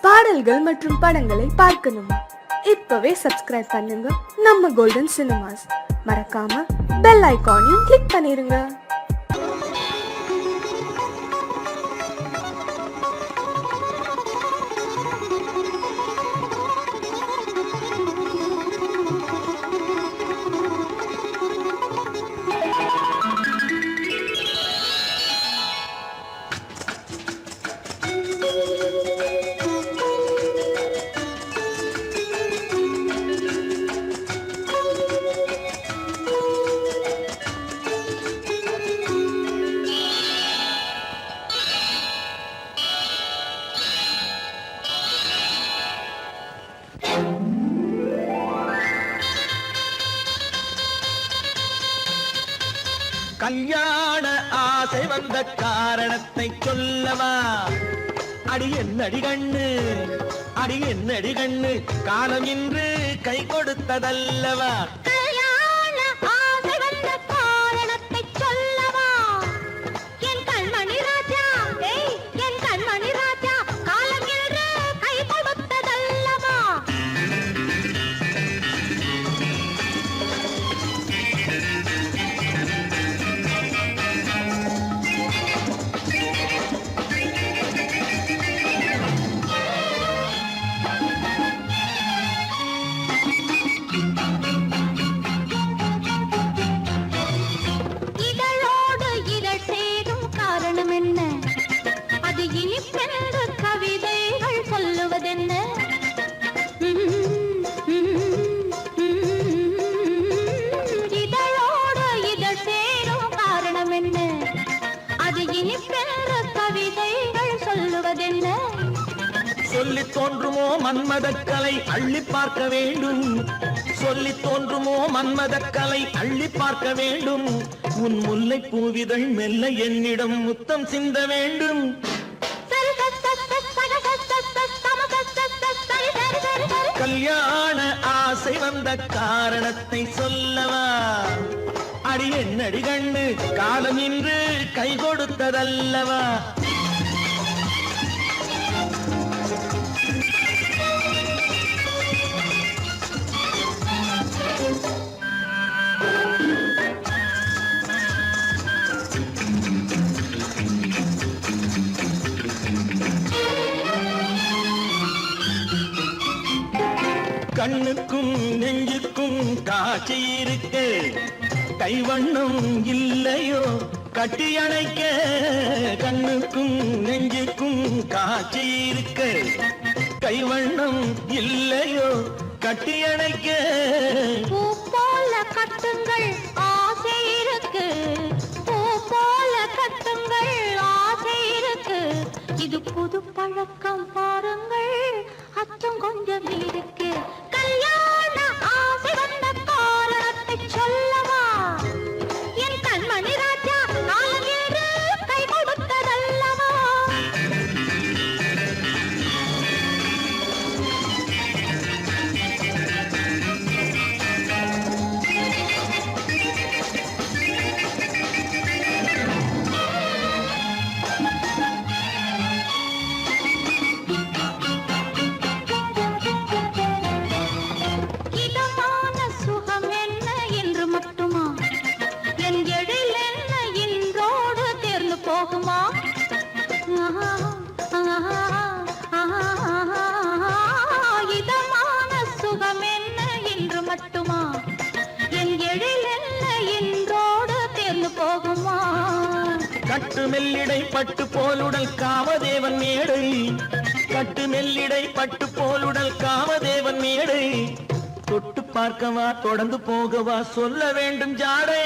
பாடல்கள் மற்றும் படங்களை பார்க்கணுமா? இப்பவே சப்ஸ்கிரைப் பண்ணுங்க நம்ம கோல்டன் சினிமாஸ். மறக்காம பெல் ஐகானையும் கிளிக் பண்ணிருங்க. கல்யாண ஆசை வந்த காரணத்தை சொல்லவா? அடி என்னடி கண்ணு, அடி என்னடி கண்ணு, காலம் இன்று கை கொடுத்ததல்லவா? கல்யாண ஆசை வந்த காரணத்தை சொல்லவா? என் கண்மணி ராஜா, என் கண்மணி ராஜா, காலம் இன்று கை கொடுத்ததல்லவா? இதழோடு இதழ் சேரும் காரணம் என்ன? அது இனிப்பென்று கவிதைகள் சொல்லுவதென்ன? இதழோடு இதழ் சேரும் காரணம் என்ன? அது இனிப்பென்று கவிதைகள் சொல்லுவதென்ன? சொல்லி தோன்றுமோ மன்மதக்கலை அள்ளி பார்க்க வேண்டும், சொல்லி தோன்றுமோ மன்மதக்கலை அள்ளி பார்க்க வேண்டும். உன் முல்லை பூவிதழ் மெல்ல என்னிடம் முத்தம் சிந்த வேண்டும். கல்யாண ஆசை வந்த காரணத்தை சொல்லவா? அடி என்னடி கண்ணு, காலம் இன்று கை கொடுத்ததல்லவா? கண்ணுக்கும் நெஞ்சுக்கும் காட்சி இருக்க, கைவண்ணம் இல்லையோ கட்டி அணைக்க? கண்ணுக்கும் நெஞ்சுக்கும் காட்சி இருக்க, கைவண்ணம் இல்லையோ கட்டி அணைக்க? பூ போல கட்டுங்கள் ஆசை இருக்கு, பூ போல கட்டுங்கள் ஆசை இருக்கு. இது புது பழக்கம் பாருங்கள், அச்சம் கொஞ்சம் இருக்கு. கல்யாண ஆசை வந்த காரணத்தை சொல்லவா? என் கண்மணி ராஜா, காலம் இன்று கை கொடுத்ததல்லவா? இதமான சுகம் என்ன என்று மட்டுமா? என் எழில் என்ன இன்றோடு தேர்ந்து போகுமா? இதமான சுகம் என்ன என்று மட்டுமா? என் எழில் என்ன இன்றோடு தேர்ந்து போகுமா? கட்டு மெல்லிடை பட்டு போலுடல் காமதேவன் மேடை, கட்டு மெல்லிடை பட்டு போலுடல் காமதேவன் மேடை. தொட்டு பார்க்கவா தொடர்ந்து போகவா சொல்ல வேண்டும் ஜாடை?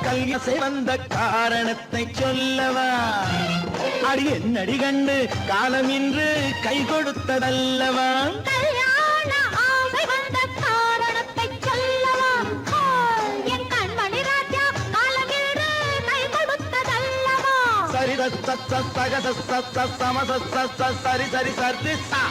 கல்யாசை வந்த காரணத்தை சொல்லவா? அடி என்னடி கண்டு, காலம் இன்று கை கொடுத்ததல்லவா? கல்யாண ஆசை வந்த காரணத்தை சொல்லவா? என் கண்மணி ராஜா, காலம் இன்று கை கொடுத்ததல்லவா? சரி சக சம சரி சரி சரி சா.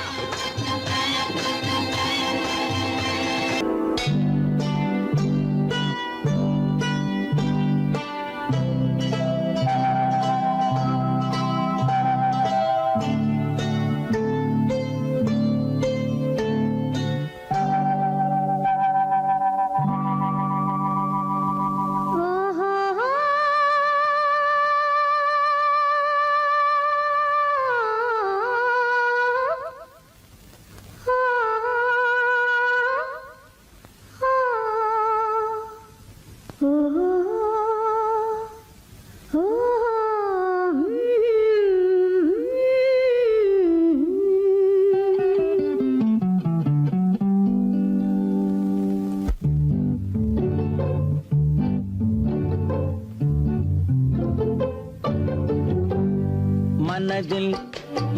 மனதில்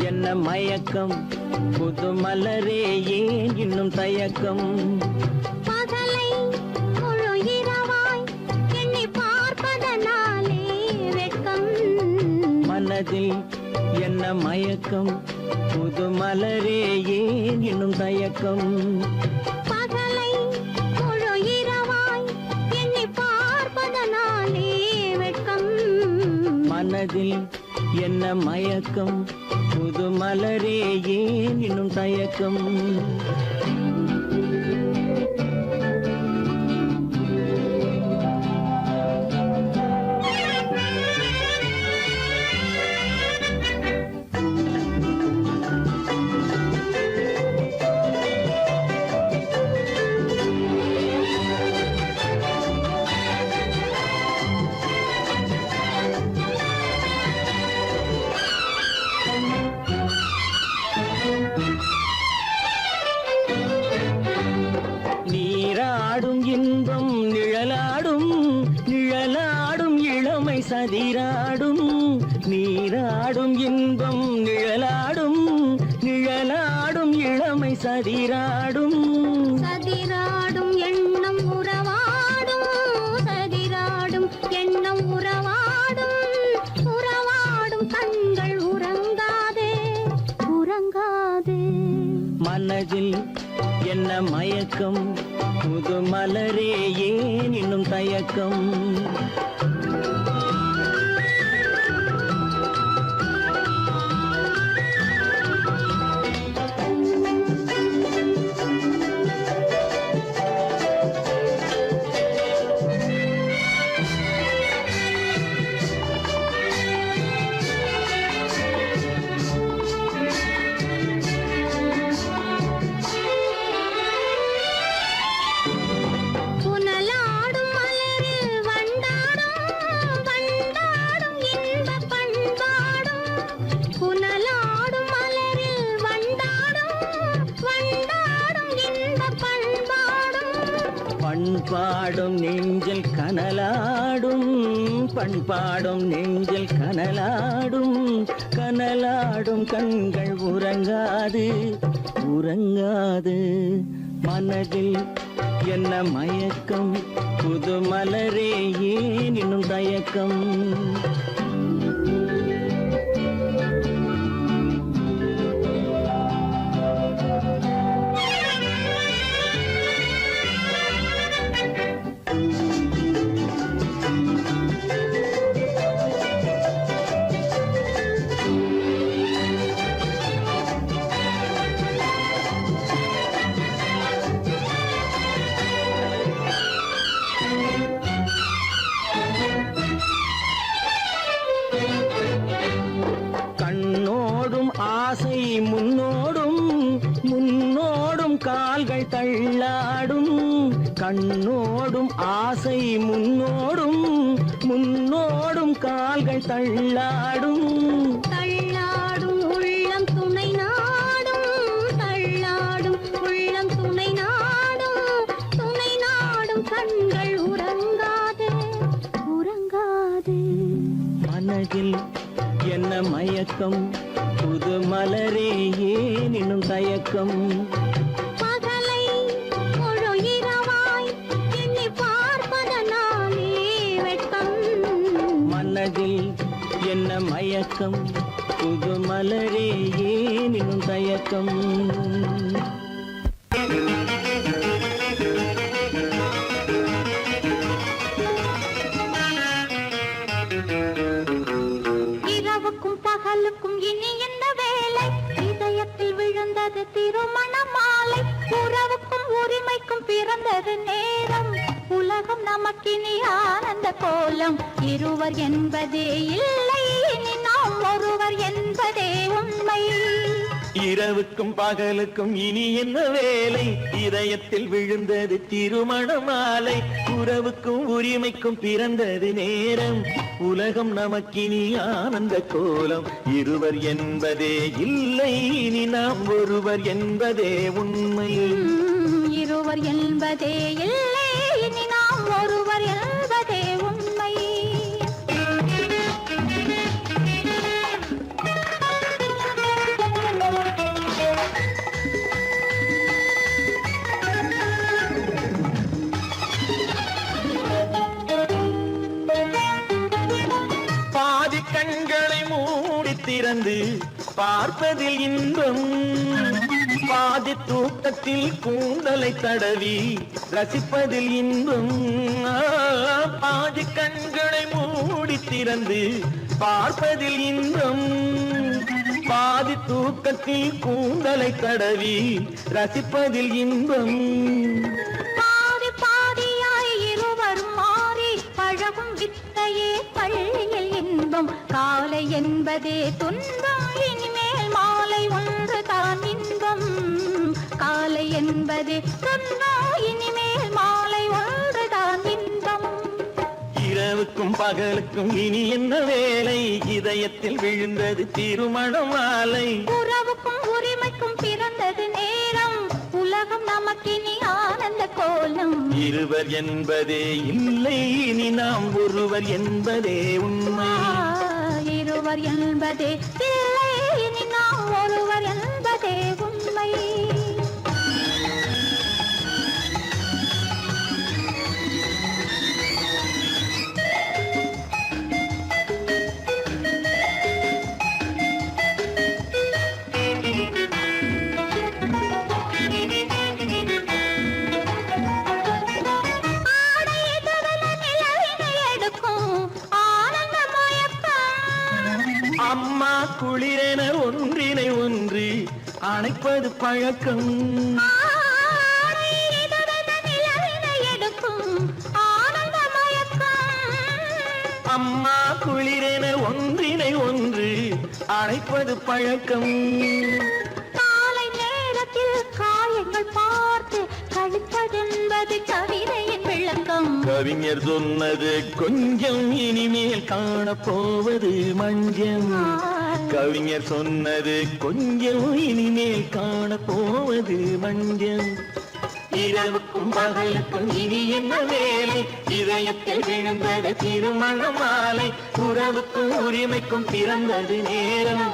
என்ன மயக்கம் புது மலரே ஏன் இன்னும் தயக்கம் பகலை முழு இரவாய் எண்ணி பார்ப்பதனாலே வெட்கம் மனதில் என்ன மயக்கம் புது மலரே ஏன் இன்னும் தயக்கம் பகலை முழு இரவாய் எண்ணி பார்ப்பதனாலே வெட்கம் மனதில் என்ன மயக்கம் புது மலரே ஏன் இன்னும் தயக்கம் நீராடும் இன்பம் நிழலாடும் நிழலாடும் இளமை சதிராடும் நீராடும் இன்பம் நிழலாடும் நிழலாடும் இளமை சதிராடும் சதிராடும் எண்ணம் உறவாடும் சதிராடும் எண்ணம் உறவாடும் உறவாடும் கண்கள் உறங்காதே உறங்காதே மனதில் என்ன மயக்கம் புது மலரே ஏன் இன்னும் தயக்கம் புனலாடும் மலரில் வண்டாடும் வண்டாடும் இன்பப் பண்பாடும் புனலாடும் மலரில் வண்டாடும் வண்டாடும் இன்பப் பண்பாடும் பண்பாடும் நெஞ்சில் கனலாடும் பண்பாடும் நெஞ்சில் கனலாடும் கனலாடும் கண்கள் உறங்காது உறங்காது மனதில் என்ன மயக்கம் புது மலரே ஏன் இன்னும் தயக்கம் கண்ணோடும் ஆசை முன்னோடும் முன்னோடும் கால்கள் தள்ளாடும் கண்ணோடும் ஆசை முன்னோடும் முன்னோடும் கால்கள் தள்ளாடும் தள்ளாடும் உள்ளம் துணை நாடும் தள்ளாடும் உள்ளம் துணை நாடும் கண்கள் உறங்காதே உறங்காதே மனதில் என்ன மயக்கம் புது மலரே ஏன் இன்னும் தயக்கம் பகலை முழு இரவாய் எண்ணி பார்ப்பதனாலே வெட்கம் மனதில் என்ன மயக்கம் புது மலரே ஏன் இன்னும் தயக்கம் இரவுக்கும் பகலுக்கும் இனி என்ன வேலை இதயத்தில் விழுந்தது திருமண மாலை உறவுக்கும் உரிமைக்கும் பிறந்தது நேரம் உலகம் நமக்கினி ஆனந்த கோலம் இருவர் என்பதே இல்லை இனி நாம் ஒருவர் என்பதே உண்மை இரவுக்கும் பகலுக்கும் இனி என்ன வேலை இதயத்தில் விழுந்தது திருமண மாலை உறவுக்கும் உரிமைக்கும் பிறந்தது நேரம் உலகம் நமக்கினி ஆனந்த கோலம் இருவர் என்பதே இல்லை இனி நாம் ஒருவர் என்பதே உண்மை இருவர் என்பதே இல்லை இனி நாம் ஒருவர் என்பதே உண்மை கண்களை மூடி திறந்து பார்ப்பதில் இன்பம், பாதி தூக்கத்தில் கூந்தலை தடவி ரசிப்பதில் இன்பம். பாதி கண்களை மூடி திறந்து பார்ப்பதில் இன்பம், பாதி தூக்கத்தில் கூந்தலை தடவி ரசிப்பதில் இன்பம். பாதி பாதியாய் இருவரும் மாறி பழகும் வித்தையே பள்ளியில் இன்பம். காலை என்பதே துன்பம், இனிமேல் மாலை ஒன்று தான் இன்பம். காலை என்பதே துன்பம், இனிமேல் மாலை ஒன்று தான் இன்பம். இரவுக்கும் பகலுக்கும் இனி என்ன வேலை, இதயத்தில் விழுந்தது திருமண மாலை. உறவுக்கும் உரிமைக்கும் பிறந்தது நேரம், உலகம் நமக்கினி ஆனந்த கோலம். இருவர் என்பதே இல்லை, இனி நாம் ஒருவர் என்பதே உண்மை. இருவர் என்பதே இல்லை, இனி நாம் ஒருவர் என்பதே உண்மை. அம்மா குளிரென ஒன்றினை ஒன்று அணைப்பது பழக்கம், அம்மா குளிரென ஒன்றினை ஒன்று அணைப்பது பழக்கம். காலை நேரத்தில் காயங்கள் பார்த்து கழிப்பதென்பது கவிதையின் விளக்கம். கவிஞர் சொன்னது கொஞ்சம், இனிமேல் காணப்போவது மஞ்சம். கவிஞர் சொன்னது கொஞ்சம், இனிமேல் காணப்போவது மஞ்சம். இரவுக்கும் பகலுக்கும் இனி என்ன வேலை, இதயத்தில் விழுந்தது திருமண மாலை. உறவுக்கும் உரிமைக்கும் பிறந்தது நேரம்,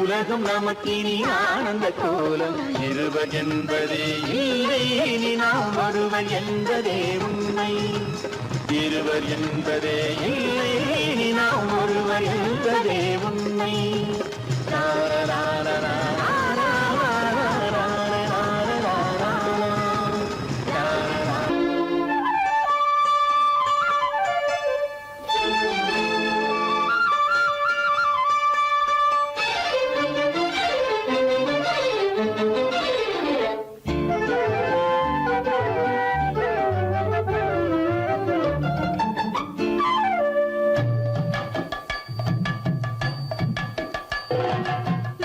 உலகம் நமக்கினி ஆனந்த கோலம். இருவர் என்பதே இல்லை, இனி நாம் ஒருவர் என்பதே உண்மை. இருவர் என்பதே இல்லை, இனி நாம் ஒருவர் என்பதே உண்மை.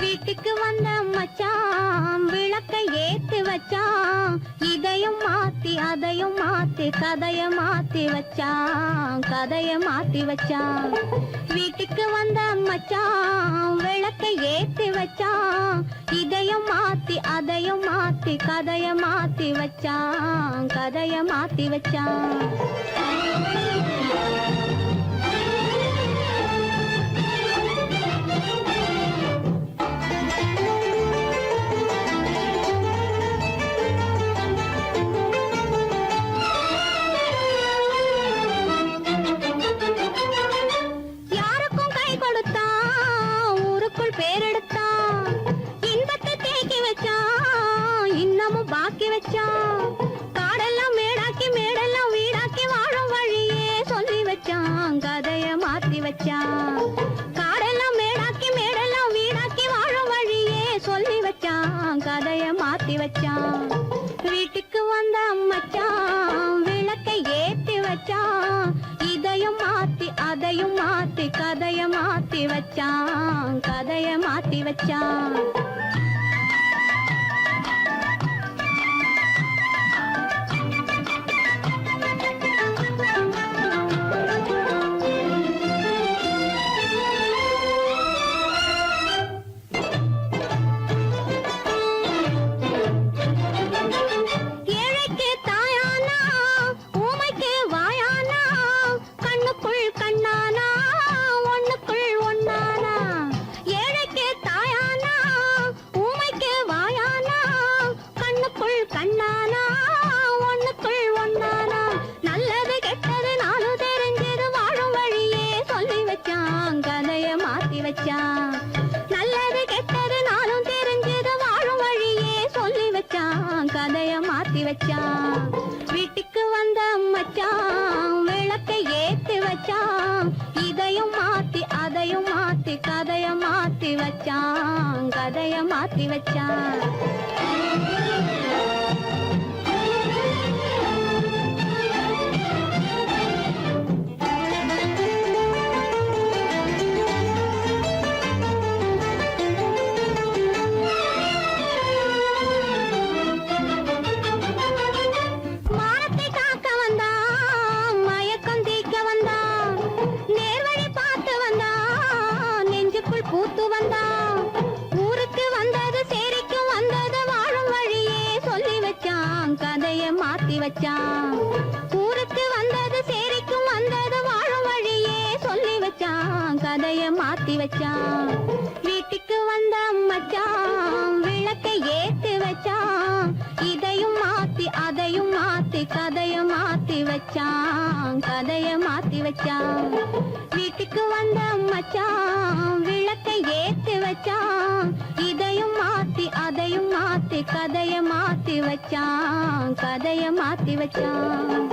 வீட்டுக்கு வந்த மச்சான் விளக்கை ஏத்தி வச்சான், இதையும் மாத்தி அதையும் மாத்தி கதைய மாத்தி வச்சான், கதைய மாத்தி வச்சான். வீட்டுக்கு வந்த மச்சான் விளக்கை ஏத்தி வச்சான், இதையும் மாத்தி அதையும் மாத்தி கதைய மாத்தி வச்சான், கதைய மாத்தி வச்சான். பாக்கி வச்சான், காடெல்லாம் மேடாக்கி மேடெல்லாம் வீடாக்கி வாழும் வழியே சொல்லி வச்சான், கதைய மாத்தி வச்சான். காடெல்லாம் மேடாக்கி மேடெல்லாம் வீடாக்கி வாழும் வழியே சொல்லி வச்சான், கதைய மாத்தி வச்சான். வீட்டுக்கு வந்த மச்சான் விளக்கை ஏத்தி வச்சான், இதையும் மாத்தி அதையும் மாத்தி கதைய மாத்தி வச்சான், கதைய மாத்தி வச்சான். வச்சான். நல்லது கெட்டது நானும் தெரிஞ்சது வாழும் வழியே சொல்லி வச்சான், கதைய மாத்தி வச்சான். வீட்டுக்கு வந்த மச்சான் விளக்கை ஏத்தி வச்சான், இதையும் மாத்தி அதையும் மாத்தி கதைய மாத்தி வச்சான், கதைய மாத்தி வச்சான். மானத்தை காக்க வந்தான், மயக்கம் தீக்க வந்தான், நேர்வழி பார்த்து வந்தான், நெஞ்சுக்குள் பூத்து வந்தான். ஊருக்கு வந்தது சேரிக்கு வந்தது வாழும் வழியே சொல்லி வச்சான், கதைய மாத்தி வச்சான். ஊருக்கு வந்தது சேரிக்கும் வந்தது வாழும் வழியே சொல்லி வச்சான், கதைய மாத்தி வச்சான். வீட்டுக்கு வந்த மச்சான் விளக்கை ஏத்தி வச்சான், இதையும் மாத்தி அதையும் மாத்தி கதைய மாத்தி வச்சான், கதைய மாத்தி வச்சான். வீட்டுக்கு வந்த மச்சான் விளக்கை ஏத்தி வச்சான், இதையும் மாத்தி அதையும் மாத்தி கதைய மாத்தி வச்சான், கதைய மாத்தி வச்சான்.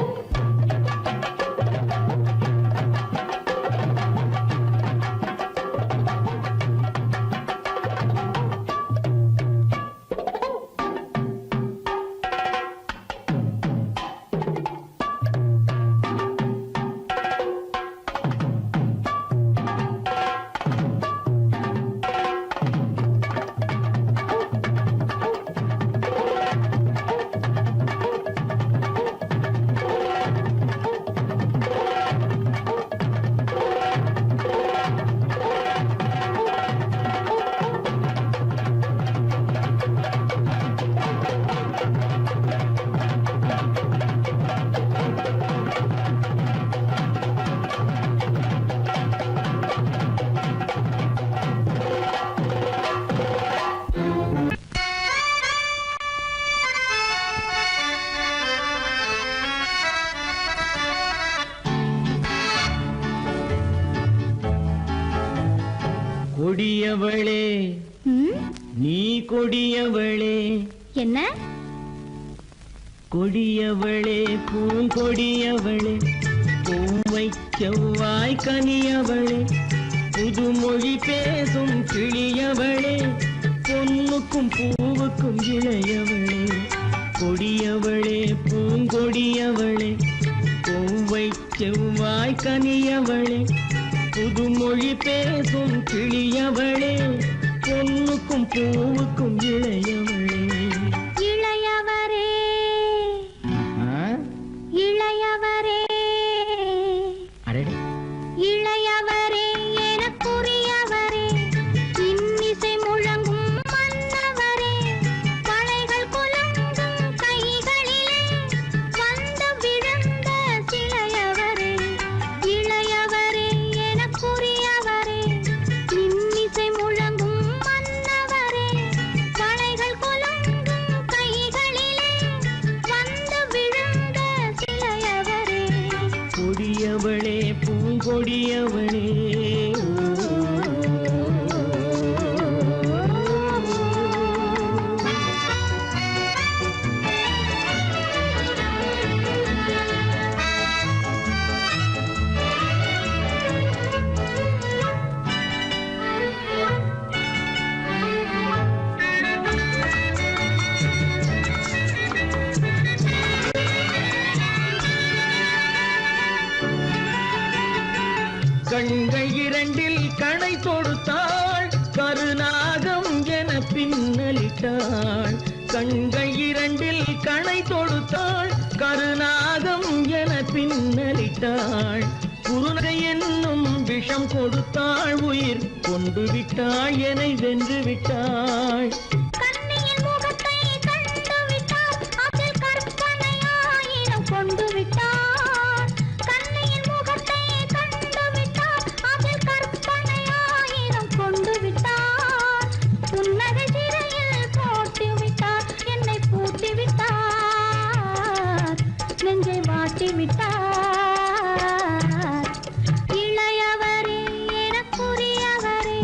கொடியவளே நீ கொடியவளே, என்ன கொடியவளே பூங்கொடியவளே, பூவை செவ்வாய் கனியவளே, புதுமொழி பேசும் கிளியவளே, பொன்னுக்கும் பூவுக்கும் இளையவளே. கொடியவளே பூங்கொடியவளே, பூவை செவ்வாய் கனியவளே, புதுமொழி பேசும் கிளியவளே, பொன்னுக்கும் பூவுக்கும் இளையவளே. இளையவரே இளையவரே அடடே, இளையவரே எனக்குரியவரே, இன்னிசை முழங்கும் மன்னவரே, கலைகள் குலுங்கும் கைகளிலே வந்து விழுந்த சிலையவரே. இளையவரே எனக்குரியவரே, இன்னிசை முழங்கும் மன்னவரே, கலைகள் குலுங்கும் கைகளிலே வந்து விழுந்த சிலையவரே. கொடியவளே பூங்கொடியவளே. கண்கள் இரண்டில் கணை தொடுத்தாள், கருநாகம் என பின்னலிட்டாள். கண்கள் இரண்டில் கணை தொடுத்தாள், கருநாகம் என பின்னலிட்டாள். குருநகை என்னும் விஷம் கொடுத்தாள், உயிர் கொண்டு விட்டாள், என்னை வென்று விட்டாள். கண்ணியின் முகத்தை கண்டு விட்டார், அதில் கற்பனை ஆயிரம் கொண்டு விட்டார். கண்ணியின் முகத்தை கண்டு விட்டார், அதில் கற்பனை ஆயிரம் கொண்டு விட்டார். புன்னகை சிறையில் போட்டு விட்டார், என்னை பூட்டி விட்டார், நெஞ்சை வாட்டி விட்டார். இளையவரே எனக்குரியவரே,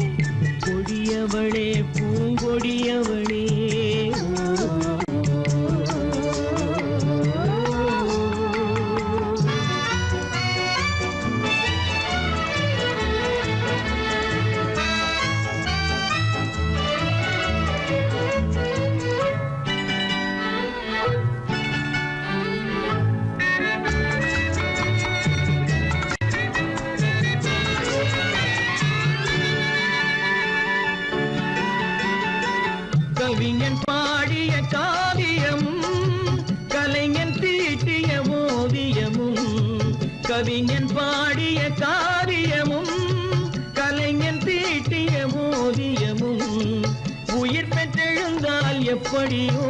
ஓவியமும் உயிர் பெற்றெழுந்தால் எப்படியோ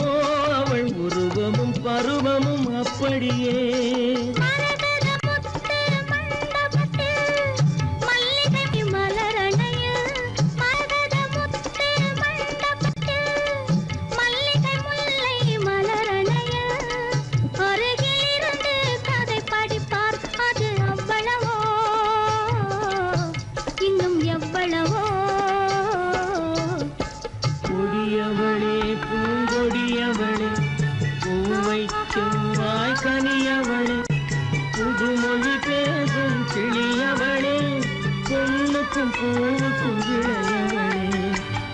அவள் உருவமும் பருவமும் அப்படியே. கொடியவளே பூங்கொடியவளே பூவை செவ்வாய் கனியவளே புதுமொழி பேசும் கிளியவளே பொண்ணுக்கும் பூவுக்கும் இளையவளே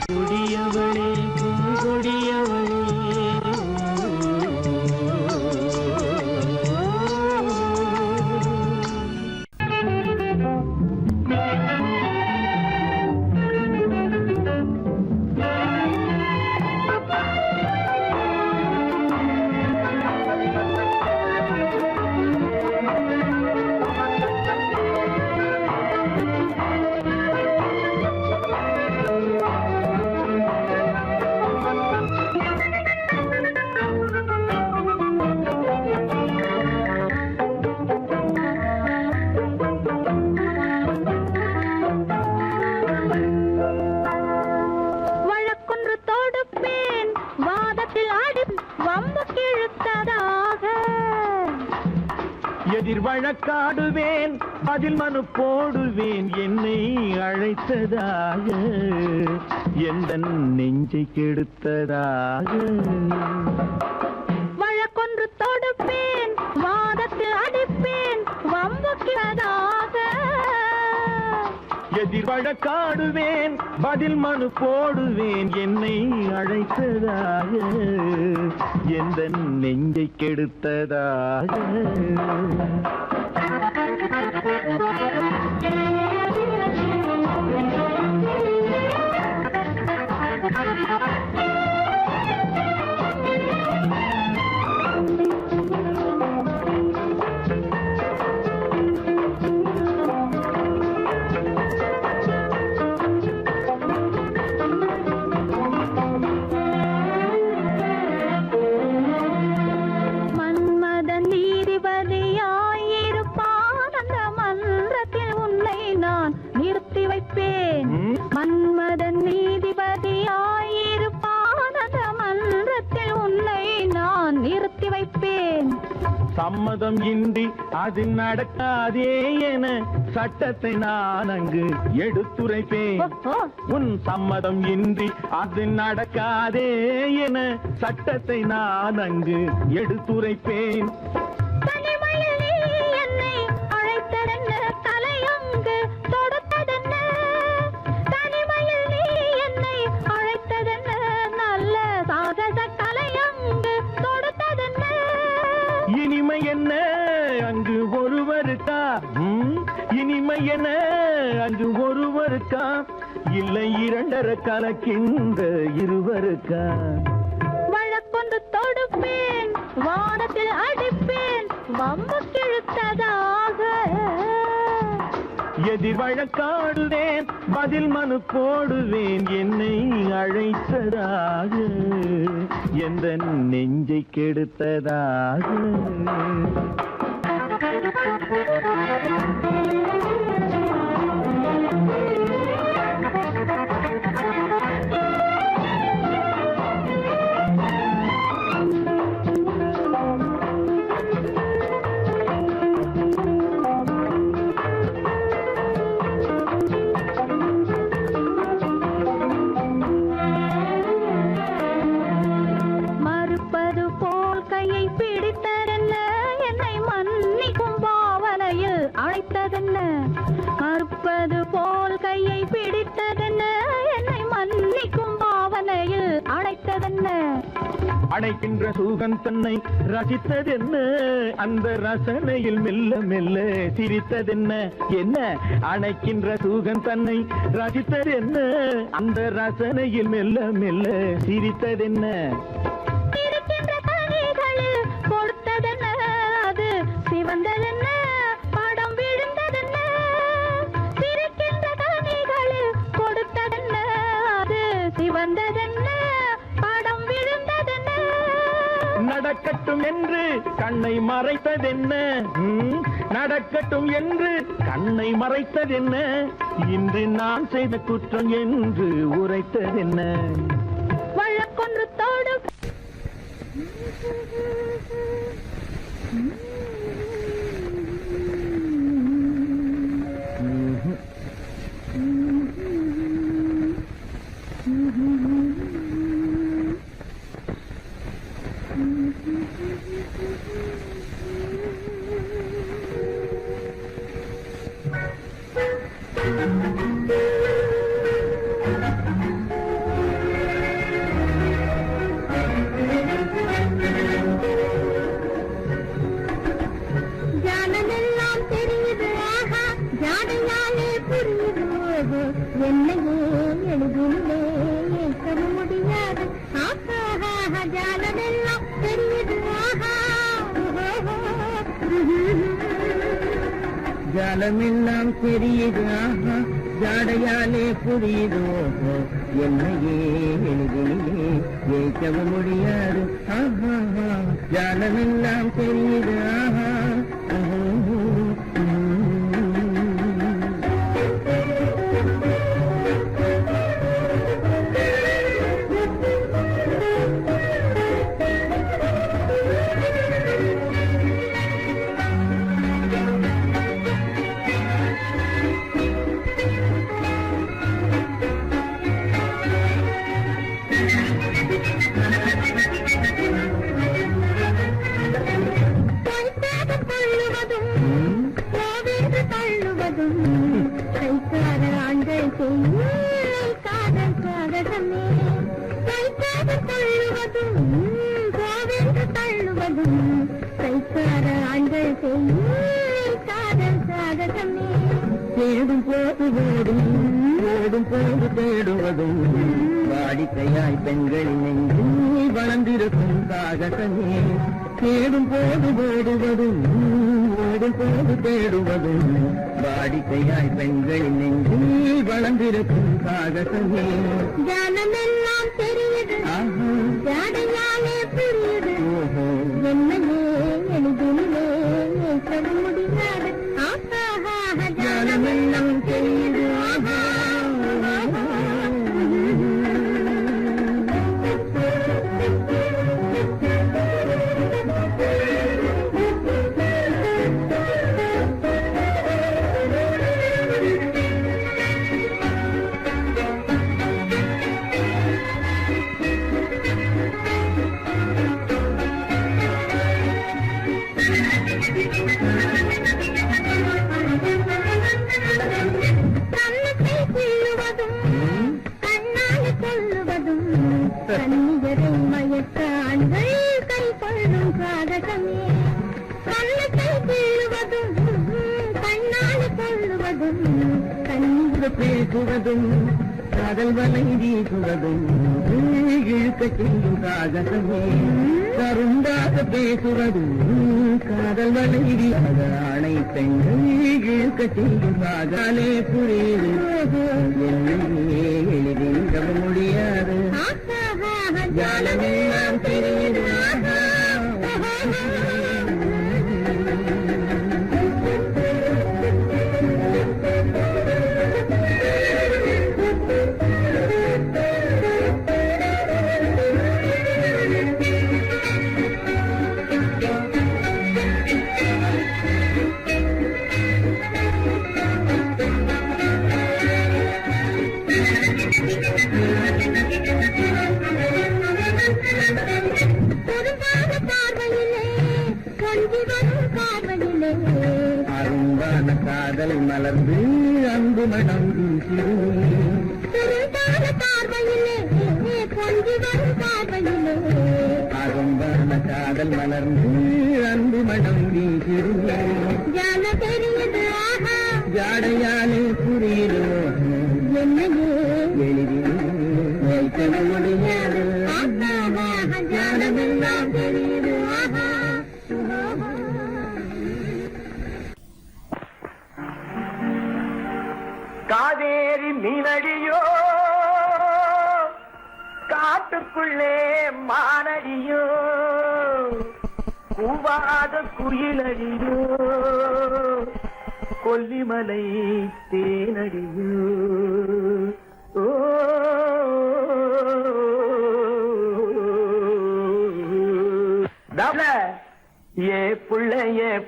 கொடியவளே பூங்கொடியவளே. எதிர் வழக்காடுவேன் அதில் மனு போடுவேன் என்னை அழைத்ததாக எந்த நெஞ்சை கெடுத்ததாக. வழக்கொன்று தொடுப்பேன் வாதத்தில் அடிப்பேன் வம்புக்கிறதாக. எதிர் வழக்காடுவேன் பதில் மனு போடுவேன் என்னை அழைத்ததாக எந்த நெஞ்சை கெடுத்ததாக. மன்மதன் நீதிபதியாயிருப்பான் அந்த மன்றத்தில் உன்னை நான் நிறுத்தி வைப்பேன். சம்மதம் இன்றி அது நடக்காதே என சட்டத்தை நான் அங்கு எடுத்துரைப்பேன். உன் சம்மதம் இன்றி அது நடக்காதே என சட்டத்தை நான் அங்கு எடுத்துரைப்பேன். இனிமை என்ன அங்கு ஒருவருக்கா? இனிமை என்ன அங்கு ஒருவருக்கா? இல்லை இரண்டரை கலக்கின்ற இருவருக்கா? வழக்கொன்று தொடுப்பேன் வானத்தில் அடிப்பேன் வம்பு கிழுத்ததாக. எதிர் வழக்காடுவேன் பதில் மனு போடுவேன் என்னை அழைத்ததாக எந்த நெஞ்சை கெடுத்ததாக. மறுப்பது போல் கையை பிடித்ததென்ன என்னை மன்னிக்கும் பாவனையில் அழைத்ததென்ன. அணைக்கின்ற சுகம் தன்னை ரசித்ததென்ன அந்த ரசனையில் மெல்ல மெல்ல சிரித்ததென்ன. என்ன அணைக்கின்ற சுகம் தன்னை ரசித்ததென்ன அந்த ரசனையில் மெல்ல மெல்ல சிரித்ததென்ன. கொடுத்ததென்ன அது சிவந்ததென்ன படம் விழுந்ததென்ன. சிரிக்கின்ற கனிகளில் கொடுத்ததென்ன நடக்கட்டும் என்று கண்ணை மறைத்ததென்ன நடக்கட்டும் என்று கண்ணை மறைத்ததென்ன இன்று நான் செய்த குற்றம் என்று உரைத்ததென்ன வழக்கொன்று தோடும் என்னையே எழுதிலே ஏற்க முடியாது ஜாலமெல்லாம் தெரியுது ஜாலமெல்லாம் தெரியுது ஜாடையாலே புரியுது என்னையே எழுதிலே ஏற்க முடியாது ஜாலமெல்லாம் தெரியுது தேடும் போது ஓடும் ஓடும் போது தேடுவதும் வாடிக்கையாய் பெண்களின் நெஞ்சு வளர்ந்திருக்கும் சாகசமே தேடும் போது ஓடுவதும் ஓடும் போது தேடுவதும் வாடிக்கையாய் பெண்களின் நெஞ்சு வளர்ந்திருக்கும் சாகசமே ஜாலமெல்லாம் தெரியுது ஜாடையாலே புரியுது என்னையே எழுதிலே ஏற்க முடியாது ஜாலமெல்லாம் தெரியுது கண்ணியரை மயக்க ஆண்கள் கை கொள்ளும் சாதகமே கண்ணத்தை தீழுவதும் கண்ணால் கொள்ளுவதும் கண்ணீர் பேசுவதும் காதல் வலை வீசுவதும் இழுக்க செய்யும் சாகசமே கருந்தாக பேசுவதும் காதல் வலை ஆணை பெண்கள் இழுக்க செய்யும் சாகாலே புரியுது என்னையே எழுதிட முடியாது ஜாலமெல்லாம் தெரியுது அரும்பான காதல் மலர்ந்து அன்பு மனம் அரும்பான காதல் மலர்ந்து அன்பு மனம் வீசிருவே ஜாடையாலே புரியுதோ என்னையே எளிதில் வைக்க முடியாது ஜாலமெல்லாம் தெரியுது காவேரி மீனடியோ காட்டுக்குள்ளே மானடியோ பூவாத குயிலடியோ கொல்லிமலை தேனடியோ ஓ ஏ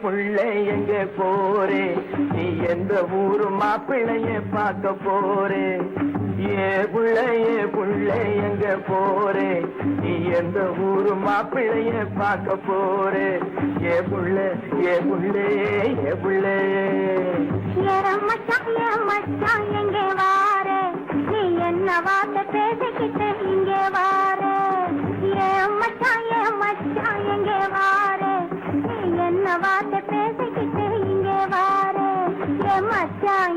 புள்ள எங்க போறே நீ எந்த ஊரு மாப்பிள்ளைய பார்க்க போறே ஏ புள்ள எங்க போறே நீ எந்த ஊரு மாப்பிள்ளைய பார்க்க போறே ஏ புள்ள மச்சான் எங்க வாரே நீ என்ன வார்த்தை பேசிக்கிட்டு இங்கே வாரே மச்சான் எங்க வாரே நீ என்ன வார்த்தை பேசிக்கிட்டு இங்கே வாரே மச்சான்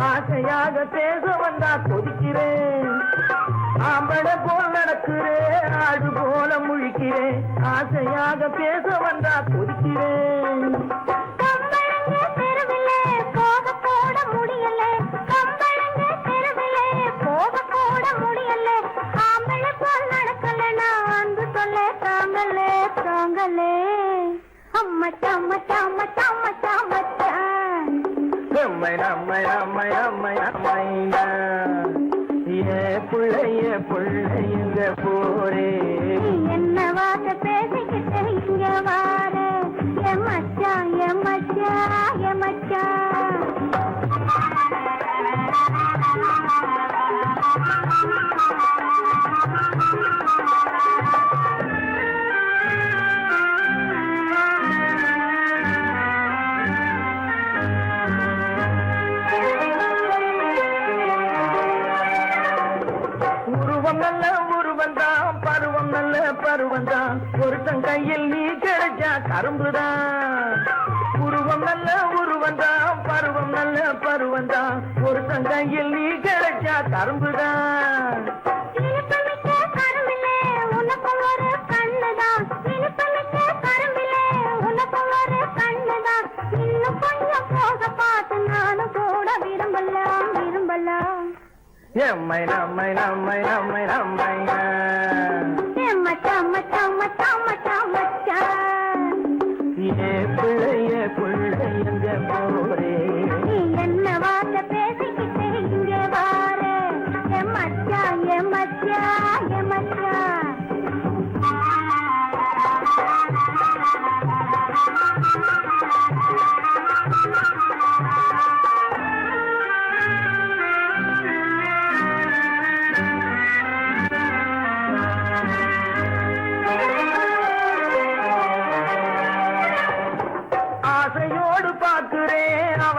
ஆசையாக பேச வந்தா கொதிக்கிறேன் ஆம்பள போல் நடக்கிறேன் ஆடு போல முழிக்கிறேன் ஆசையாக பேச வந்தா கொதிக்கிறேன் புள்ளைங்க போரே என்ன வார்த்தை பேசிக்கிட்டு இங்க வாரே மச்சான் பருவந்தான் ஒருத்தன் கையில் நீ கிடைச்சா கரும்புதான் உருவம் நல்ல உருவந்தான் பருவம் நல்ல பருவந்தான் ஒருத்தன் கையில் நீ கிடைச்சா கரும்புதான் புள்ளைங்க போரே என்ன வார்த்தை பேசிக்கிட்டு இங்கே வாரே மச்சான்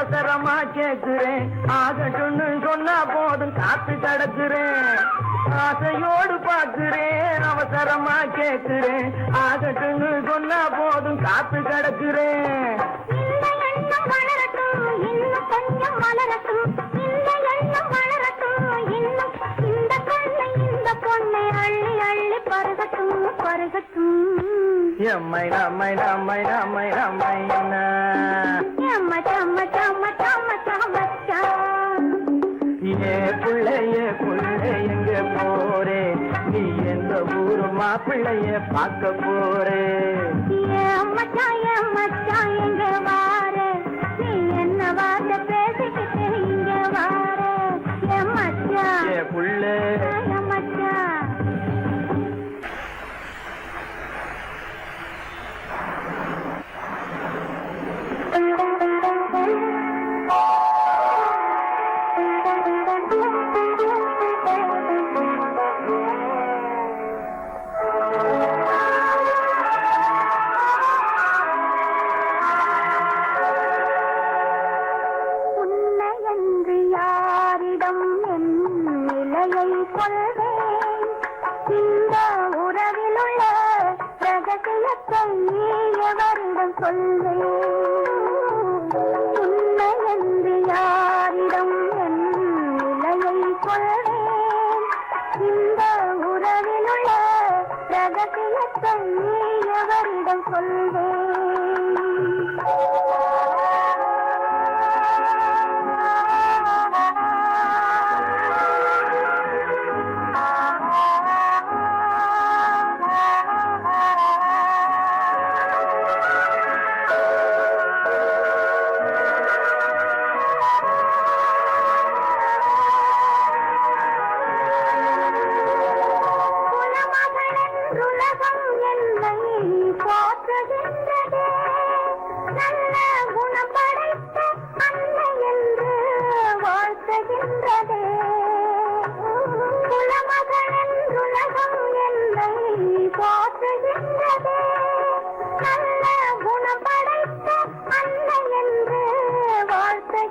அவசரமா கேட்கிறேன் ஆகட்டும்னு சொன்னா போதும் காத்து கிடக்குறேன் ஆசையோடு பார்க்கிறேன் அவசரமா கேட்கிறேன் ஆகட்டும்னு சொன்னா போதும் காத்து கிடக்குறேன் புள்ளைங்க போரே நீ எந்த ஊரு மாப்பிள்ளைய பார்க்க போறே மச்சான் எங்க வாரே நீ என்ன வார்த்தை பேசிக்கிட்டு இங்க வாரே மச்சான் புள்ள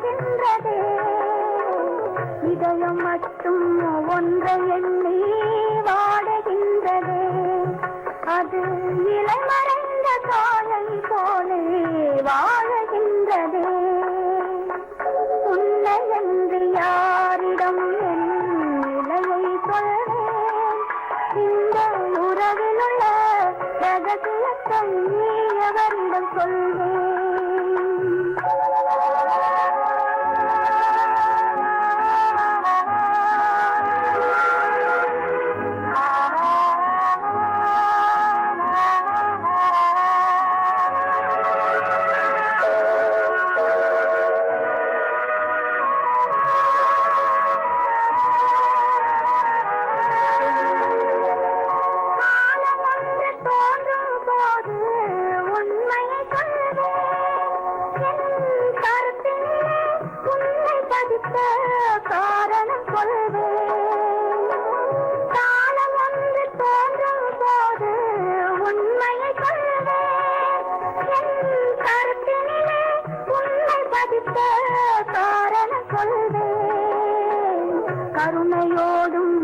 வாடுகின்றதே இதயம் மட்டும் ஒன்றை எண்ணி வாடுகின்றதே அது இளமறைந்த காலை போலே வாழுகின்றதே உன்னை என்று யாரிடம் என் நிலையை சொல்வேன் இந்த உறவில் உள்ள ரகசியத்தை எவரிடம் சொல்வேன் காரணம் சொல்வேன் காலம் ஒன்று தோன்றும் போது உண்மையை சொல்வேன் என் கருத்தினிலே உண்மை பதித்த காரணம் சொல்வேன் கருணையோடும்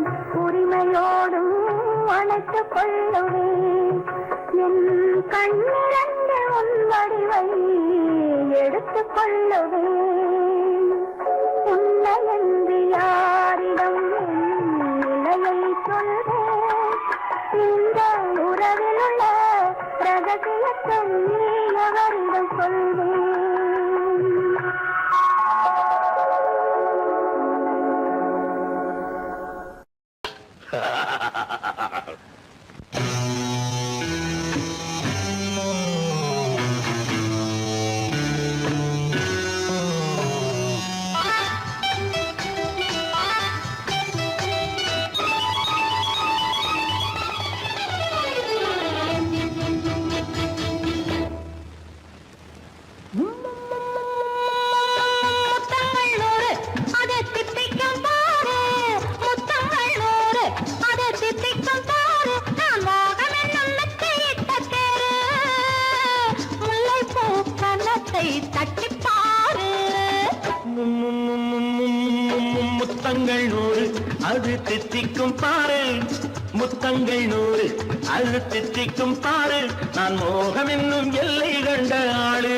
உரிமையோடும் அணைத்துக் கொள்ளுவேன் என் கண்ணிரண்டு உன் வடிவை எடுத்துக் கொள்ளுவேன் உன்னை என்று யாரிடம் நிலையை சொல்வேன் இந்த உறவில் உள்ள ரகசியத்தை எவரிடம் சொல்வேன் முத்தங்கள் 100 அது தித்திக்கும் பாரு முத்தங்கள் 100 அது தித்திக்கும் பாரு நான் மோகம் என்னும் எல்லை கண்ட ஆளு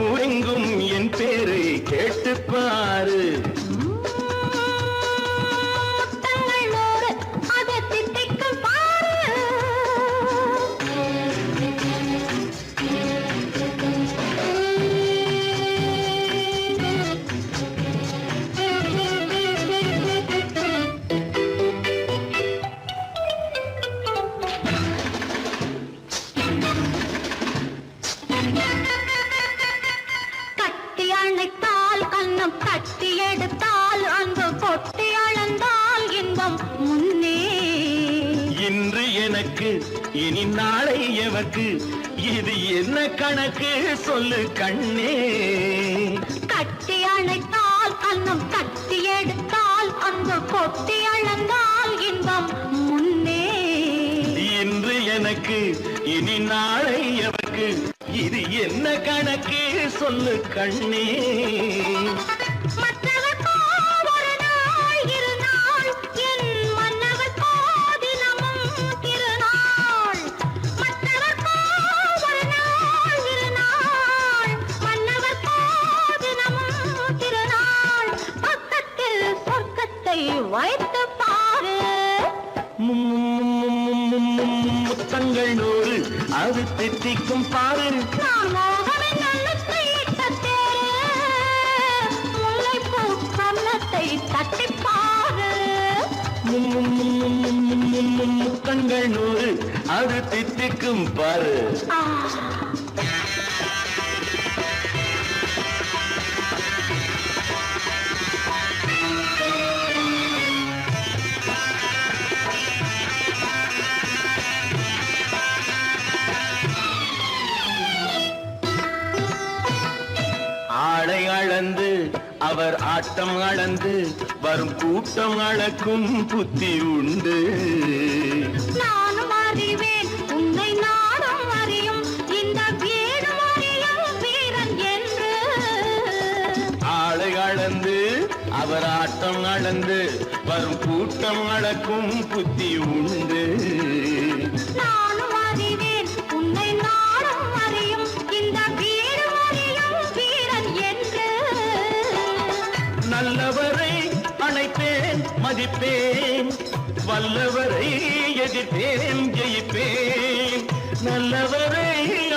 ஊரெங்கும் என் பேரை கேட்டு பாரு கட்டி எடுத்தால் அன்பு கொட்டி அளந்தால் இன்பம் முன்னே இன்று எனக்கு இனி நாளை எவர்க்கு இது என்ன கணக்கு சொல்லு கண்ணே கட்டி அணைத்தால் கண்ணம் கட்டி எடுத்தால் அன்பு கொட்டி அளந்தால் இன்பம் முன்னே இன்று எனக்கு இனி நாளை எவர்க்கு இது என்ன கணக்கு சொல்லு கண்ணே வைத்து பாரு முத்தங்கள் 100 அது தித்திக்கும் பாரு நான் மோகமே நல்லத்தை முல்லைப்பூ கன்னத்தை தட்டி பாரு முத்தங்கள் 100 அது தித்திக்கும் பாரு ஆடை அளந்து அவர் ஆட்டம் அளந்து வரும் கூட்டம் அளக்கும் புத்தி உண்டு நானும் அறிவேன் உன்னை நாடும் அறியும் இந்த வீடும் அறியும் வீரன் என்று அவர் ஆட்டம் அளந்து வரும் கூட்டம் அளக்கும் புத்தி உண்டு. நானும் அறிவேன் உன்னை நாடும் அறியும் இந்த வீடு அறியும் வீரன் என்று. நல்லவரை அணைப்பேன் மதிப்பேன், வல்லவரை எதிர்ப்பேன் ஜெயிப்பேன். நல்லவரை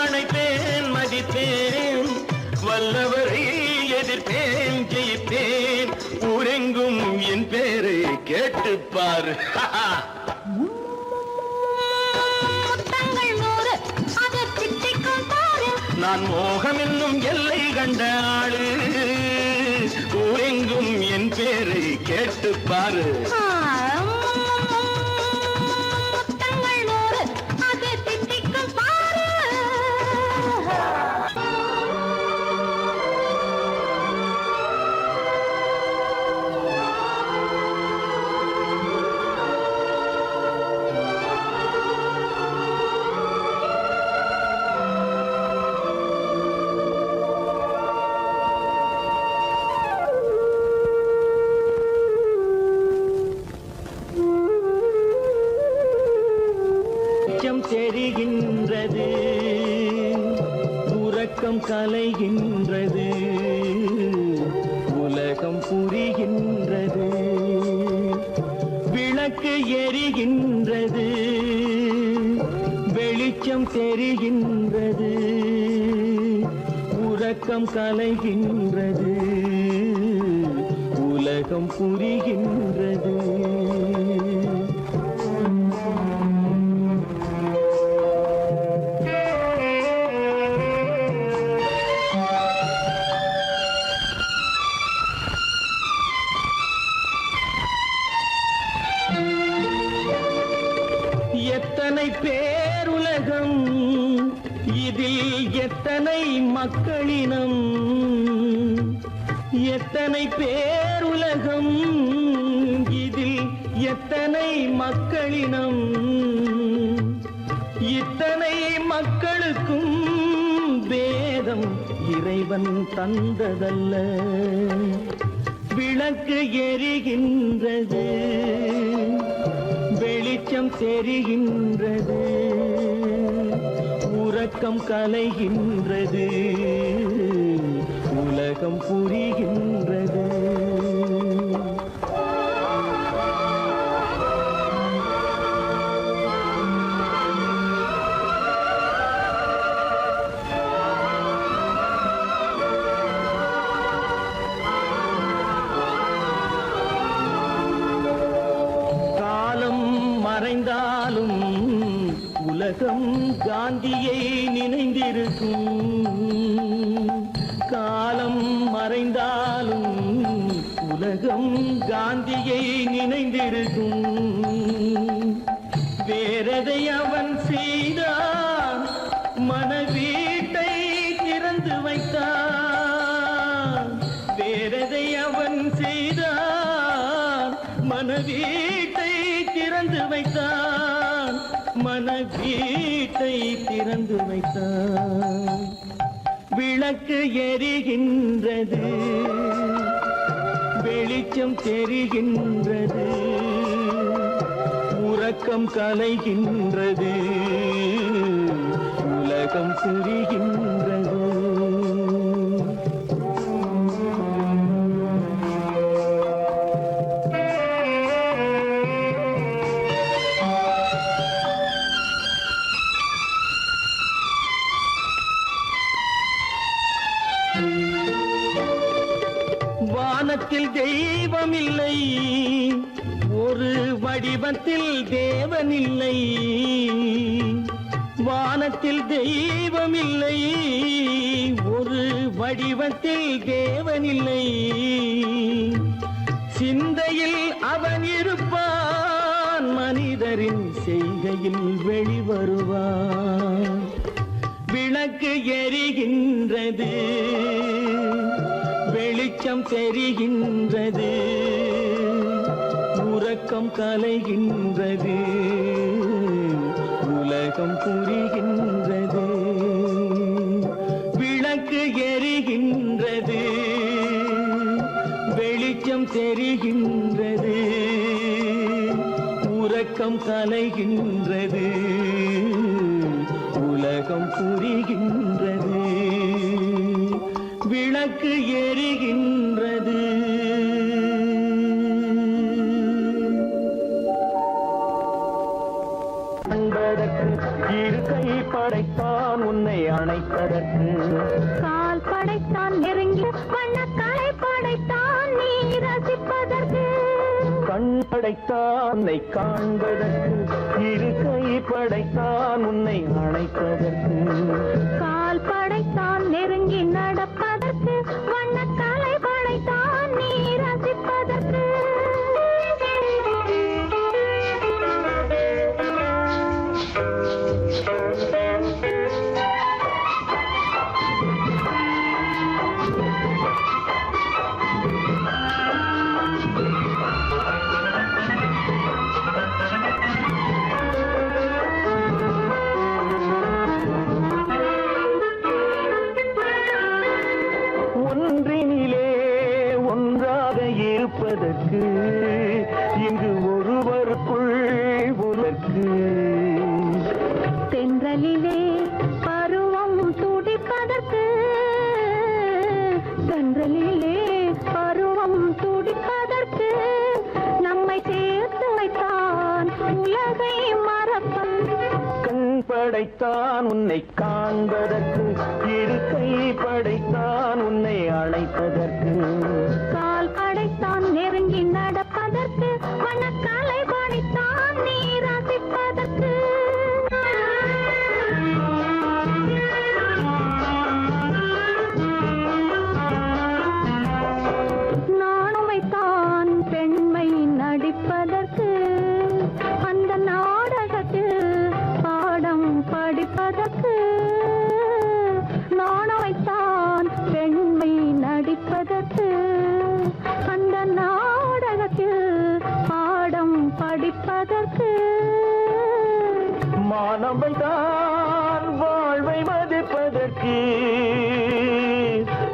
அணைப்பேன் மதிப்பேன், வல்லவரை எதிர்ப்பேன் ஜெயிப்பேன். ஊரெங்கும் என் பேரை கேட்டுப்பார். முத்தங்கள் 100 அது திட்டிக்கும் பாரு. நான் மோகம் என்னும் எல்லை கண்ட ஆளு, ஊரெங்கும் என் பேரை கேட்டுப்பாரு. முத்தங்கள் 100 அது திட்டிக்கும் பாரு. தெரிகின்றது, உறக்கம் கலைகின்றது, உலகம் புரிகின்றது. விளக்கு எரிகின்றது, வெளிச்சம் தெரிகின்றது, உறக்கம் கலைகின்றது, உலகம் புரிகின்றது. எத்தனை பேருலகம், இதில் எத்தனை மக்களினம். எத்தனை பேருலகம், இதில் எத்தனை மக்களினம். இத்தனை மக்களுக்கும் வேதம் இறைவன் தந்ததல்ல. விளக்கு எரிகின்றது, வெளிச்சம் தெரிகின்றது, உறக்கம் கலைகின்றது, உலகம் புரிகின்றது. மறைந்தாலும் உலகம் காந்தியை நினைந்திருக்கும். காலம் மறைந்தாலும் உலகம் காந்தியை நினைந்திருக்கும். வேறதை அவன் செய்தான், மனவீட்டை திறந்து வைத்தான். வேறதை அவன் செய்தான், மனவீட்டை திறந்து வைத்தான், மனவீட்டை திறந்து வைத்தான். விளக்கு எரிகின்றது, வெளிச்சம் தெரிகின்றது, உறக்கம் கலைகின்றது, உலகம் புரிகின்றது. வானத்தில் தெய்வம் இல்லை, ஒரு வடிவத்தில் தேவன் இல்லை. வானத்தில் தெய்வம் இல்லை, ஒரு வடிவத்தில் தேவன் இல்லை. சிந்தையில் அவன் இருப்பான், மனிதரின் செய்கையில் வெளிவருவான். விளக்கு எரிகின்றது, வெளிச்சம் தெரிகின்றது, உறக்கம் கலைகின்றது, உலகம் புரிகின்றது. விளக்கு எரிகின்றது, வெளிச்சம் தெரிகின்றது, உறக்கம் கலைகின்றது, உலகம் புரிகின்றது, விளக்கு எரிகின்றது. அன்பதற்கு இரு கை படைத்தான் உன்னை அணைப்பதற்கு, கால் படைத்தான் நெருங்கி வண்ணக்காலை படைத்தான் நீ ரசிப்பதற்கு, கண் படைத்தான் உன்னை காண்பதற்கு, இரு கை படைத்தான் உன்னை அணைப்பதற்கு, கால் படைத்தான் நெருங்கி நடப்பதற்கு, வண்ணக்காலை படைத்தான் நீ ரசிப்பதற்கு. ஒன்றினிலே ஒன்றாக இருப்பதற்கு, இங்கு ஒருவருக்குள் ஒருவருக்கு, தென்றலிலே பருவம் துடிப்பதற்கு, தென்றலிலே பருவம் துடிப்பதற்கு, நம்மை சேர்த்து வைத்தான் உலகை மறப்பன். கண் படைத்தான் உன்னை காண்பதற்கு, இரு கை படைத்தான் உன்னை அணைப்பதற்கு, கால் படைத்தான் நெருங்கி நடப்பதற்கு, வண்ணக்காலை படைத்தான் நீ ரசிப்பதற்கு. நானும் வைத்தான் பெண்மை நடிப்பதற்கு, அந்த நாடகத்தில் பாடம் படிப்பதற்கு, நானும் வைத்தான் பெண்மை நடிப்பதற்கு, அந்த நாடகத்தில் பாடம் படிப்பதற்கு. மானவைதான் வாழ்வை மதிப்பதற்கு,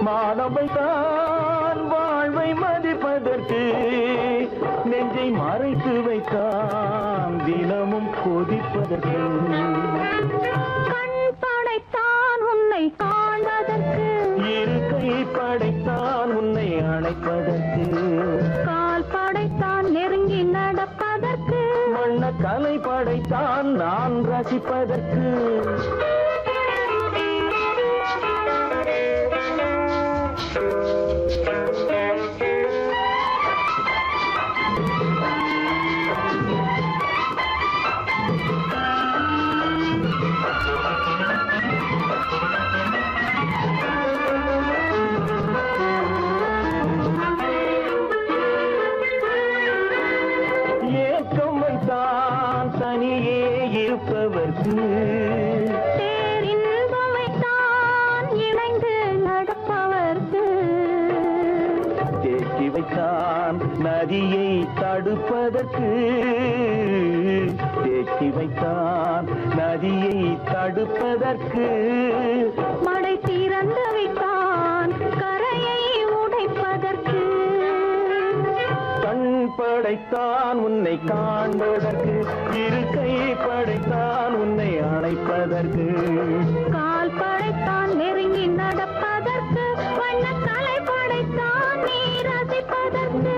மானவைதான் வாழ்வை மதிப்பதற்கு, நெஞ்சை மறைத்து வைத்தான் தினமும் கொதிப்பதற்கு, கண் படைத்தான் உன்னை காண்பதற்கு, இரு கை படைத்தான் உன்னை அணைப்பதற்கு, கால் படைத்தான் நெருங்கி நடப்பதற்கு, வண்ண கலை படைத்தான் நான் ரசிப்பதற்கு. ஏக்கம் வைத்தான் தனியே இருப்பவர்க்கு, பேரின்பம் வைத்தான் இணைந்து நடப்பவர்க்கு, தேக்கி வைத்தான் நதியை தடுப்பதற்கு, தேக்கி வைத்தான் நதியை தடுப்பதற்கு, மடை திறந்து வைத்தான் கரையை உடைப்பதற்கு, கண் படைத்தான் உன்னை காண்பதற்கு, இரு கை படைத்தான் உன்னை அணைப்பதற்கு, கால் படைத்தான் நெருங்கி நடப்பதற்கு, வண்ணக்கலை படைத்தான் நீ ரசிப்பதற்கு.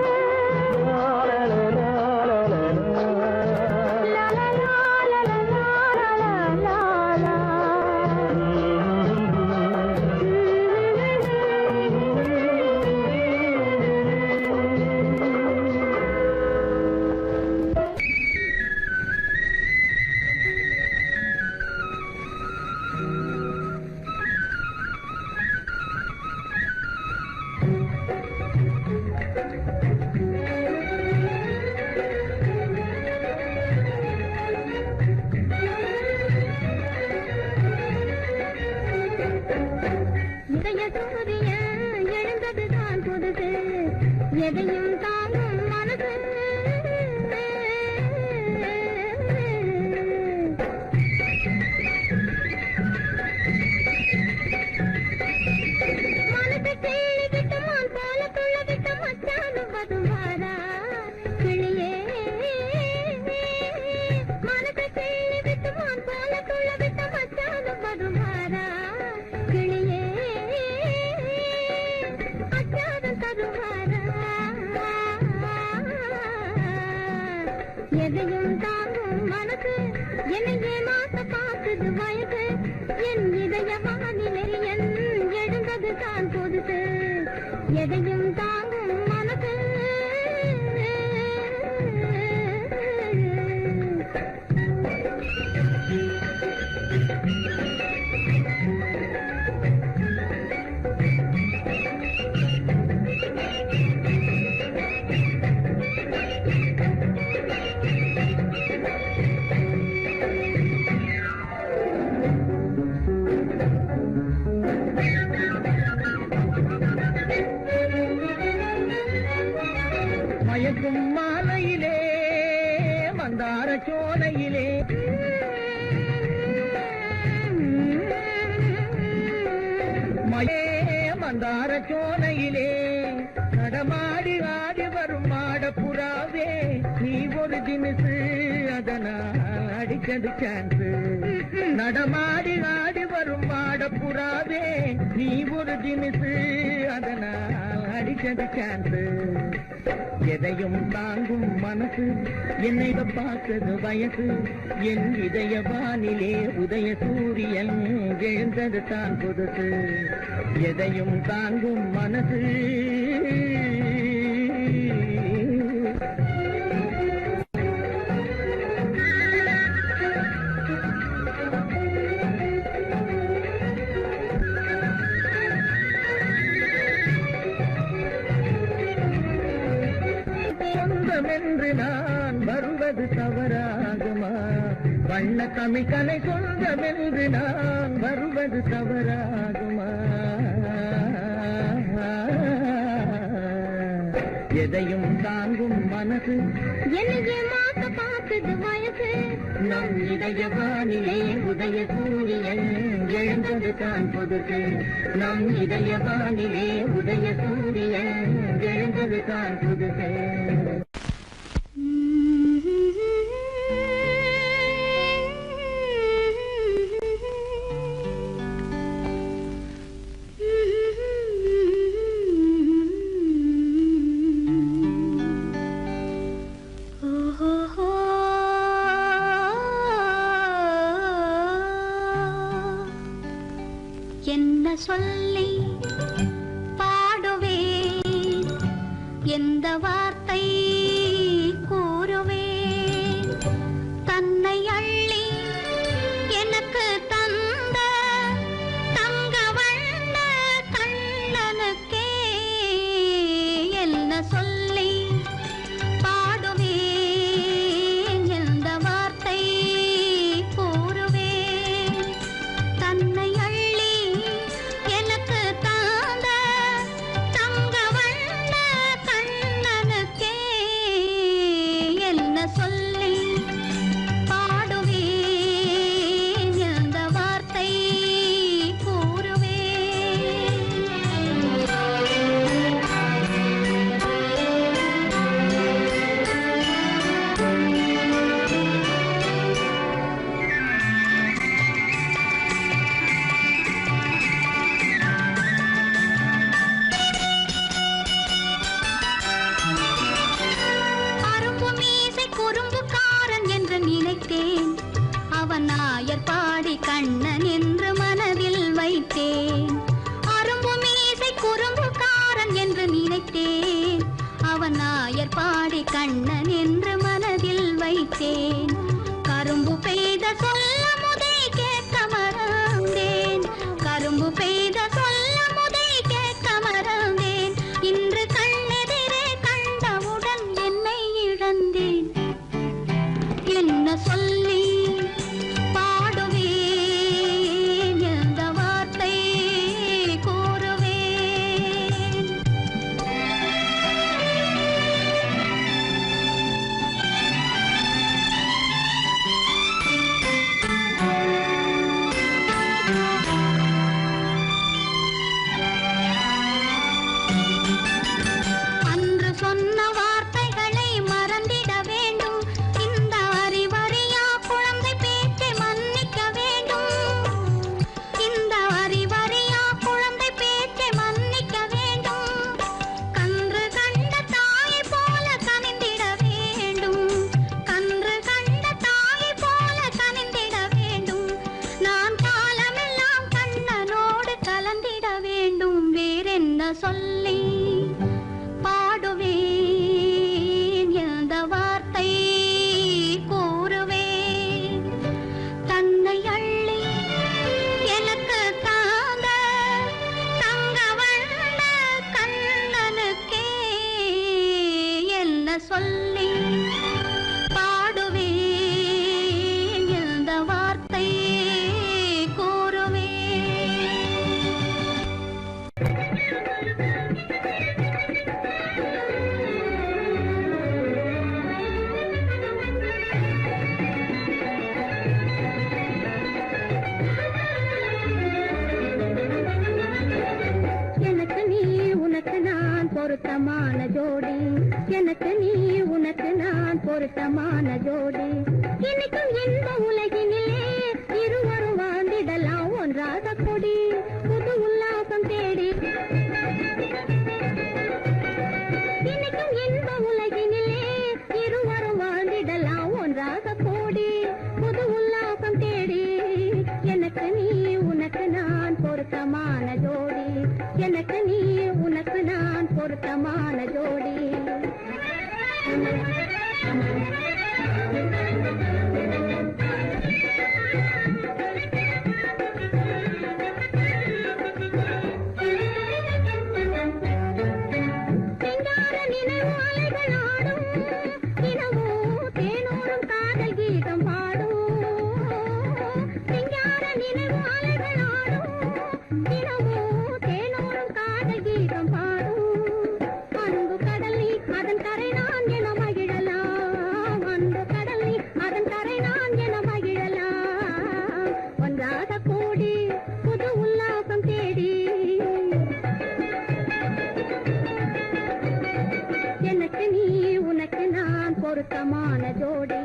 எதையும் தாங்கும் மனது மனதை கிள்ளி விட்டு மான் போல துள்ள விட்டு மச்சானும் வருவான். எதையும் தாங்கும் மனசு மயக்கும் மாலையிலே மந்தார சோலையிலே மந்தார சோலையிலே நடமாடி ஆடி வரும் மாடப்புறாவே நீ ஒரு தினசு அதனால் அடிச்சது சான்ஸ் நடமாடி ஆடி வரும் மாடப்புறாவே நீ ஒரு தினசு அதனால் அடிச்சது சான்ஸ் எதையும் தாங்கும் மனசு என்னை பார்த்தது வயசு என் இதய வானிலே உதய சூரியன் எழுந்தது தான் புதுசு எதையும் தாங்கும் மனசு சொந்தமென்று நான் வருவது தவறாகுமா வண்ண தமிழ்கலை சொந்தமென்று நான் வருவது தவறாகுமா எதையும் தாங்கும் மனசு என்னையே மாத்த பார்த்தது வயசு நம் இதய வானிலே உதய சூரியன் எழுந்தது தான் புதுசு நம் இதய வானிலே உதய சூரியன் எழுந்தது தான் புதுசு என்ன சொல்லி பாடுவேன் எந்த வார்த்தை கூறுவேன் தன்னை அள்ளி எனக்கு தந்த தங்க வண்ண கண்ணனுக்கே என்ன சொல்லி பாடுவேன் எந்த வார்த்தை கூறுவேன் தன்னை அள்ளி எனக்கு தாந்த தங்க வண்ண கண்ணனுக்கே என்ன சொல்லி பாடுவேன் எந்த வார்த்தை அரும்பு மீசை குறும்புக்காரன் என்று நினைத்தேன் அவன் நாயர் பாடி கண்ணன் என்று மனதில் வைத்தேன் அரும்பு மீசை குறும்புக்காரன் என்று நினைத்தேன் அவன் நாயர் பாடி கண்ணன் என்று மனதில் வைத்தேன் கரும்பு பெய்த சொல்ல முதை கேட்க மறந்தேன் கரும்பு பெய்த சொல்ல முதை கேட்க மறந்தேன் இன்று கண்ணெதிரே கண்டவுடன் என்னை இழந்தேன் என்ன சொல்லி பாடுவேன் எந்த வார்த்தை கூறுவேன் அன்று சொன்ன வார்த்தைகளை மறந்திட வேண்டும் இந்த அறிவறியா குழந்தை பேச்சை மன்னிக்க வேண்டும் இந்த அறிவறியா குழந்தை பேச்சை மன்னிக்க வேண்டும் கன்று கண்ட தாயை போல கனிந்திட வேண்டும் கன்று கண்ட தாயை போல கனிந்திட வேண்டும் நான் காலமெல்லாம் கண்ணனோடு கலந்திட வேண்டும் வேறென்ன சொல்லி உனக்கு நான் பொருத்தமான ஜோடி எனக்கு நீ உனக்கு நான் பொருத்தமான ஜோடி இன்னைக்கும் இந்த உலகினிலே இருவரும் வாழ்ந்திடலாம் ஒன்றாக கொடி புது உல்லாசம் தேடி இன்னைக்கும் இந்த உலகினிலே இருவரும் வாழ்ந்திடலாம் ஒன்றாக கூடி புது உல்லாசம் தேடி எனக்கு நீ உனக்கு நான் பொருத்தமான ஜோடி எனக்கு நீ உனக்கு நான் பொருத்தமான ஜோடி சிங்கார நினைவு அலைகள் ஆடும் தினமும் தேனோரும் காதல் கீதம் பாடும் சிங்கார நினைவு அலைகள் ஆடும் தினமும் தேனோரும் காதல் கீதம் பாடும் அன்பு கடலில் அதன் கரை நான் என மகிழலாம் அன்பு கடலில் அதன் கரை நான் என மகிழலாம் ஒன்றாக கூடி புது உல்லாசம் தேடி எனக்கு நீ உனக்கு நான் பொருத்தமான ஜோடி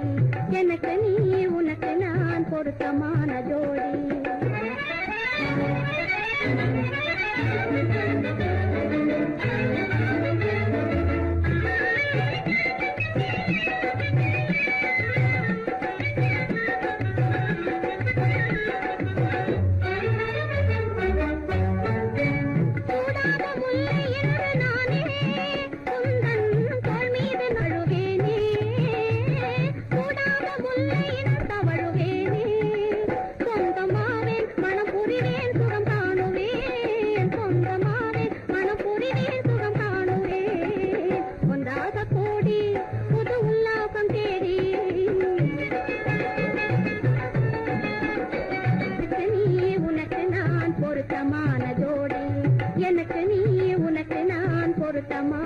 எனக்கு நீ உனக்கு நான் பொருத்தமான ஜோடி சூடாத முல்லை என்று நானே உந்தன் தோள் மீது நழுவேனே சூடாத முல்லை என்று தவழுவேனே சொந்தமாவேன் மனம் புரிவேன் சுகம் காணுவேன் சொந்தமாவேன் மனம் புரிவேன் சுகம் காணுவேன் ஒன்றாக கூடி புது உல்லாசம் தேடி எனக்கு நீ உனக்கு நான் பொருத்தமான ஜோடி எனக்கு நீ உனக்கு நான் பொருத்தமா